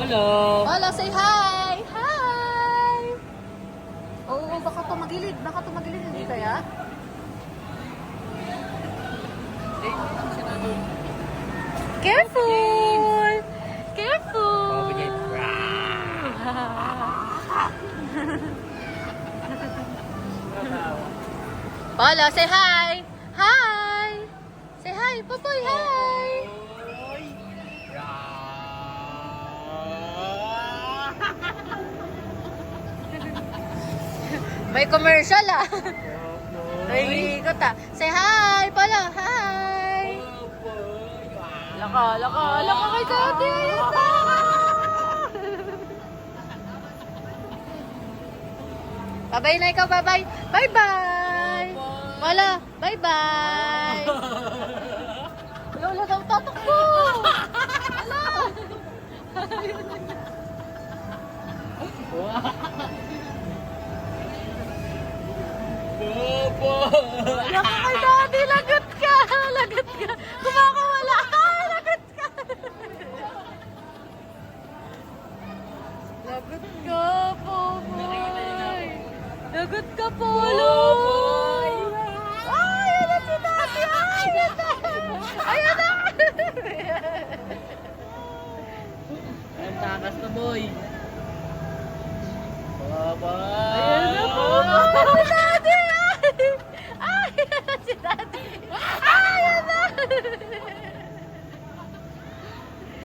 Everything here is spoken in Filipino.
Polo. Polo, say hi! Hi! Oo, baka tumagilid. Baka tumagilid. Hindi kaya? Careful! Careful! Polo, say hi! Hi! Say hi, Popoy, hi! May commercial ah. Ay, ikot ah. Say hi, Polo, hi! Laka kay Daddy. Ayun na. Bye-bye na ikaw, bye-bye. Bye-bye. Polo, bye-bye. Lola daw tatakbo. Ala. Popo. Laka kay Daddy, lagot ka. Lagot ka. Kumakawala. Lagot ka. Lagot ka, Popoy. Lagot ka, Polo. Ay, yan si Daddy. Ay, yan na. Ayan na. Ang takas na boy. Popo.